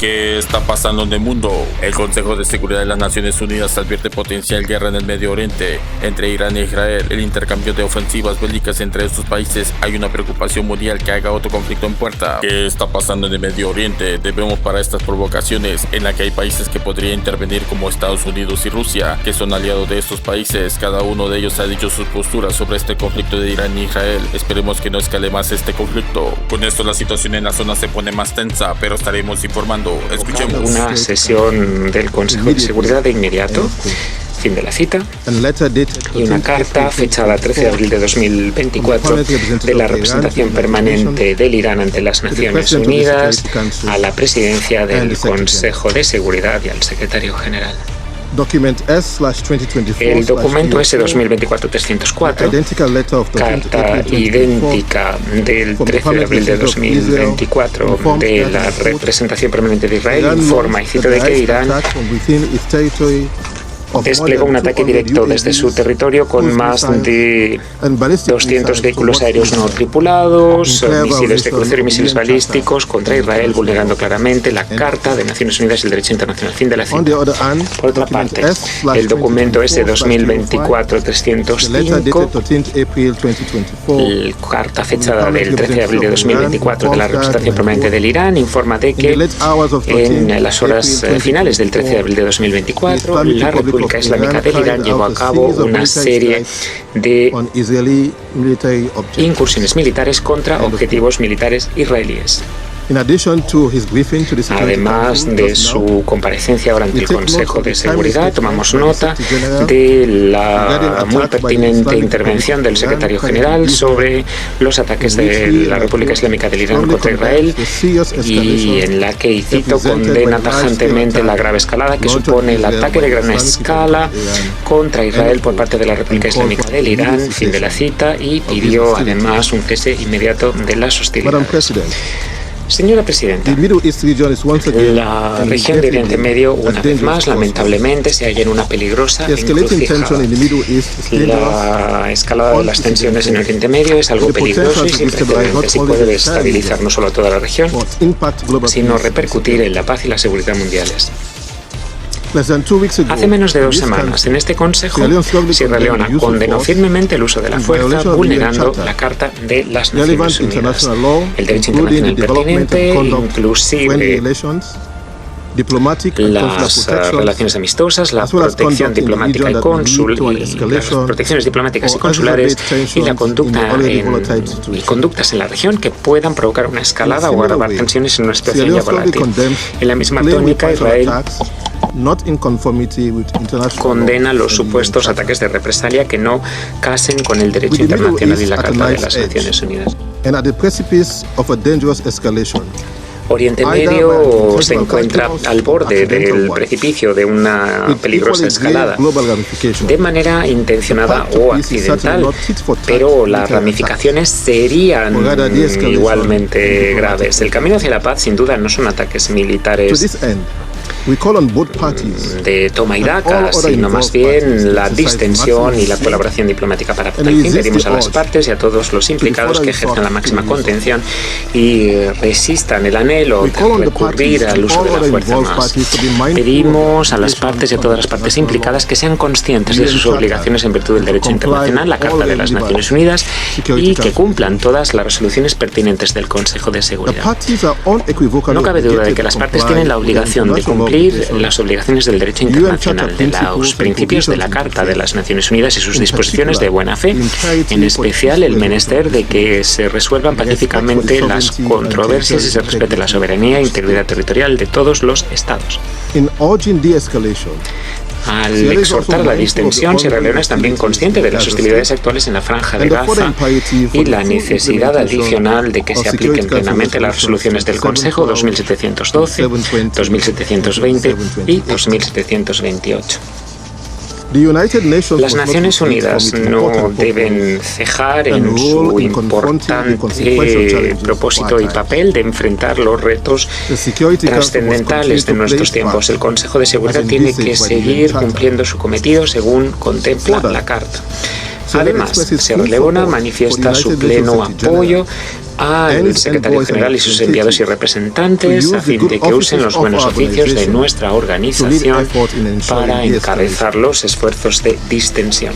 ¿Qué está pasando en el mundo? El Consejo de Seguridad de las Naciones Unidas advierte potencial guerra en el Medio Oriente entre Irán e Israel. El intercambio de ofensivas bélicas entre estos países. Hay una preocupación mundial que haga otro conflicto en puerta. ¿Qué está pasando en el Medio Oriente? Debemos parar estas provocaciones en las que hay países que podrían intervenir como Estados Unidos y Rusia, que son aliados de estos países. Cada uno de ellos ha dicho sus posturas sobre este conflicto de Irán e Israel. Esperemos que no escale más este conflicto. Con esto la situación en la zona se pone más tensa, pero estaremos informando. Escuchemos. Una sesión del Consejo de Seguridad de inmediato. Fin de la cita. Y una carta fechada 13 de abril de 2024 de la representación permanente del Irán ante las Naciones Unidas a la presidencia del Consejo de Seguridad y al secretario general. El documento S-2024-304, carta idéntica del 13 de abril de 2024 de la representación permanente de Israel, informa y cita de que Irán desplegó un ataque directo desde su territorio con más de 200 vehículos aéreos no tripulados, misiles de crucero y misiles balísticos contra Israel, vulnerando claramente la Carta de Naciones Unidas y el derecho internacional. Fin de la cita. Por otra parte, el documento S-2024-305, carta fechada del 13 de abril de 2024 de la representación permanente del Irán, informa de que en las horas finales del 13 de abril de 2024, la República Islámica del Irán llevó a cabo una serie de incursiones militares contra objetivos militares israelíes. Además de su comparecencia ahora ante el Consejo de Seguridad, tomamos nota de la muy pertinente intervención del secretario general sobre los ataques de la República Islámica del Irán contra Israel, y en la que, y cito, condena tajantemente la grave escalada que supone el ataque de gran escala contra Israel por parte de la República Islámica del Irán. Fin de la cita. Y pidió además un cese inmediato de las hostilidades. Señora Presidenta, la región de Oriente Medio, una vez más, lamentablemente, se halla en una peligrosa encrucijada. La escalada de las tensiones en Oriente Medio es algo peligroso y sin precedentes y puede desestabilizar no solo a toda la región, sino repercutir en la paz y la seguridad mundiales. Hace menos de 2 semanas, en este Consejo, Sierra Leona condenó firmemente el uso de la fuerza, vulnerando la Carta de las Naciones Unidas, el derecho internacional pertinente, inclusive las relaciones amistosas, la protección diplomática y las protecciones diplomáticas y consulares, y la conductas en la región que puedan provocar una escalada o agravar tensiones en una situación ya volátil. En la misma tónica, Israel condena los supuestos ataques de represalia que no casen con el derecho internacional y la Carta de las Naciones Unidas. Oriente Medio se encuentra al borde del precipicio de una peligrosa escalada, de manera intencionada o accidental, pero las ramificaciones serían igualmente graves. El camino hacia la paz, sin duda, no son ataques militares de toma y daca, sino más bien la distensión y la colaboración diplomática. Para tal fin, pedimos a las partes y a todos los implicados que ejerzan la máxima contención y resistan el anhelo de recurrir al uso de la fuerza más. Pedimos a las partes y a todas las partes implicadas que sean conscientes de sus obligaciones en virtud del derecho internacional, la Carta de las Naciones Unidas, y que cumplan todas las resoluciones pertinentes del Consejo de Seguridad. No cabe duda de que las partes tienen la obligación de cumplir las obligaciones del derecho internacional, de los principios de la Carta de las Naciones Unidas y sus disposiciones de buena fe, en especial el menester de que se resuelvan pacíficamente las controversias y se respete la soberanía e integridad territorial de todos los Estados. Al exhortar la distensión, Sierra Leona es también consciente de las hostilidades actuales en la Franja de Gaza y la necesidad adicional de que se apliquen plenamente las resoluciones del Consejo 2712, 2720 y 2728. Las Naciones Unidas no deben cejar en su importante propósito y papel de enfrentar los retos trascendentales de nuestros tiempos. El Consejo de Seguridad tiene que seguir cumpliendo su cometido según contempla la Carta. Además, Sierra Leona manifiesta su pleno apoyo al secretario general y sus enviados y representantes a fin de que usen los buenos oficios de nuestra organización para encabezar los esfuerzos de distensión.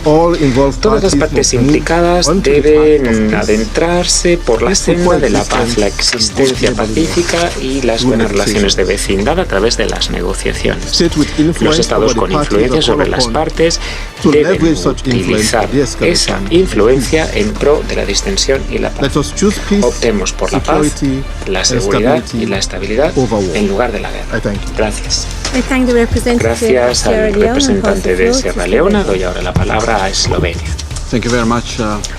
Todas las partes implicadas deben adentrarse por la senda de la paz, la existencia pacífica y las buenas relaciones de vecindad a través de las negociaciones. Los estados con influencia sobre las partes deben utilizar esa influencia en pro de la distensión y la paz. Optemos por la paz, la seguridad y la estabilidad en lugar de la guerra. Gracias. Gracias al representante de Sierra Leona. Doy ahora la palabra a Eslovenia.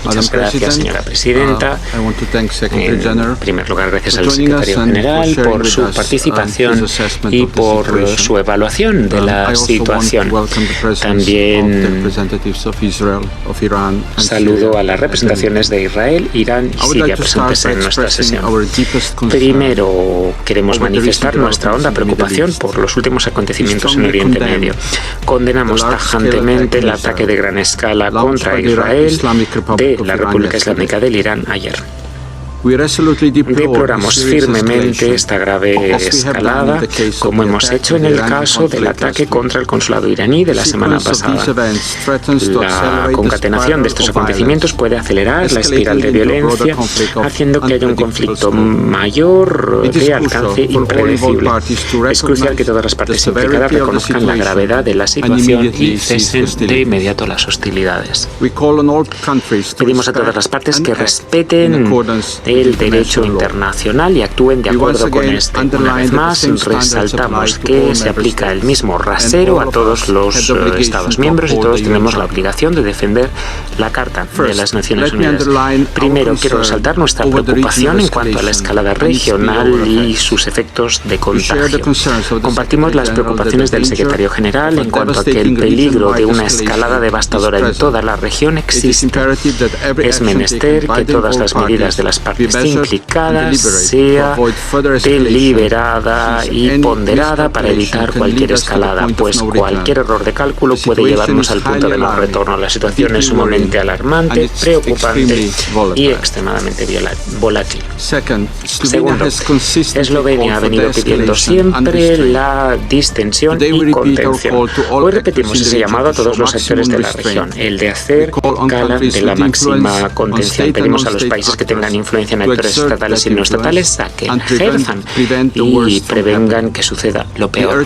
Muchas gracias, señora presidenta. En primer lugar, gracias al secretario general por su participación y por su evaluación de la situación. También saludo a las representaciones de Israel, Irán y Siria presentes en nuestra sesión. Primero, queremos manifestar nuestra honda preocupación por los últimos acontecimientos en Oriente Medio. Condenamos tajantemente el ataque de gran escala contra Israel de la República Islámica del Irán ayer. Deploramos firmemente esta grave escalada, como hemos hecho en el caso del ataque contra el consulado iraní de la semana pasada. La concatenación de estos acontecimientos puede acelerar la espiral de violencia, haciendo que haya un conflicto mayor de alcance impredecible. Es crucial que todas las partes implicadas reconozcan la gravedad de la situación y cesen de inmediato las hostilidades. Pedimos a todas las partes que respeten el derecho internacional y actúen de acuerdo con este. Una vez más, resaltamos que se aplica el mismo rasero a todos los Estados miembros y todos tenemos la obligación de defender la Carta de las Naciones Unidas. Primero, quiero resaltar nuestra preocupación en cuanto a la escalada regional y sus efectos de contagio. Compartimos las preocupaciones del secretario general en cuanto a que el peligro de una escalada devastadora en toda la región existe. Es menester que todas las medidas de las partes implicadas sea deliberada y ponderada para evitar cualquier escalada, pues cualquier error de cálculo puede llevarnos al punto de no retorno. La situación es sumamente alarmante, preocupante y extremadamente volátil. Segundo, Eslovenia ha venido pidiendo siempre la distensión y contención. Hoy repetimos ese llamado a todos los actores de la región, el de hacer gala de la máxima contención. Pedimos a los países que tengan influencia en actores estatales y no estatales a que ejerzan y prevengan que suceda lo peor.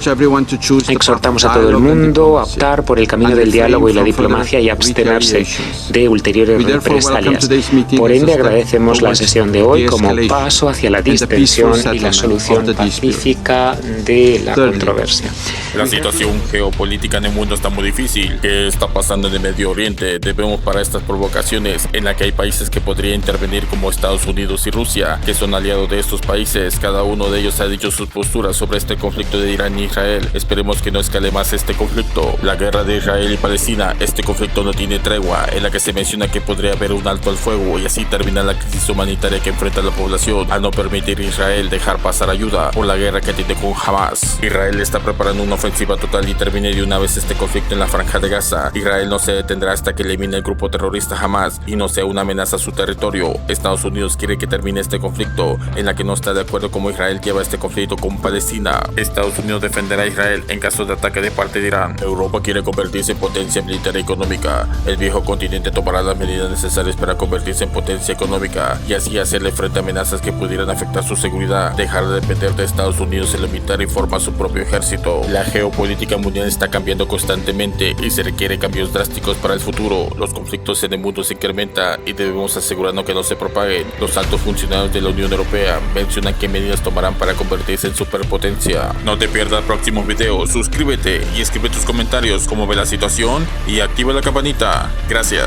Exhortamos a todo el mundo a optar por el camino del diálogo y la diplomacia y abstenerse de ulteriores represalias. Por ende, agradecemos la sesión de hoy como paso hacia la distensión y la solución pacífica de la controversia. La situación geopolítica en el mundo está muy difícil. ¿Qué está pasando en el Medio Oriente? Debemos parar estas provocaciones en las que hay países que podrían intervenir como Estados Unidos y Rusia, que son aliados de estos países. Cada uno de ellos ha dicho sus posturas sobre este conflicto de Irán y Israel. Esperemos que no escale más este conflicto. La guerra de Israel y Palestina, este conflicto no tiene tregua, en la que se menciona que podría haber un alto al fuego y así terminar la crisis humanitaria que enfrenta la población al no permitir a Israel dejar pasar ayuda por la guerra que tiene con Hamas. Israel está preparando una ofensiva total y termine de una vez este conflicto en la franja de Gaza. Israel no se detendrá hasta que elimine el grupo terrorista Hamas y no sea una amenaza a su territorio. Estados Unidos quiere que termine este conflicto, en la que no está de acuerdo cómo Israel lleva este conflicto con Palestina. Estados Unidos defenderá a Israel en caso de ataque de parte de Irán. Europa quiere convertirse en potencia militar y económica. El viejo continente tomará las medidas necesarias para convertirse en potencia económica y así hacerle frente a amenazas que pudieran afectar su seguridad, dejar de depender de Estados Unidos en limitar y formar su propio ejército. La geopolítica mundial está cambiando constantemente y se requiere cambios drásticos para el futuro. Los conflictos en el mundo se incrementan y debemos asegurarnos que no se propaguen. Los altos funcionarios de la Unión Europea mencionan qué medidas tomarán para convertirse en superpotencia. No te pierdas próximos videos, suscríbete y escribe tus comentarios cómo ve la situación y activa la campanita. Gracias.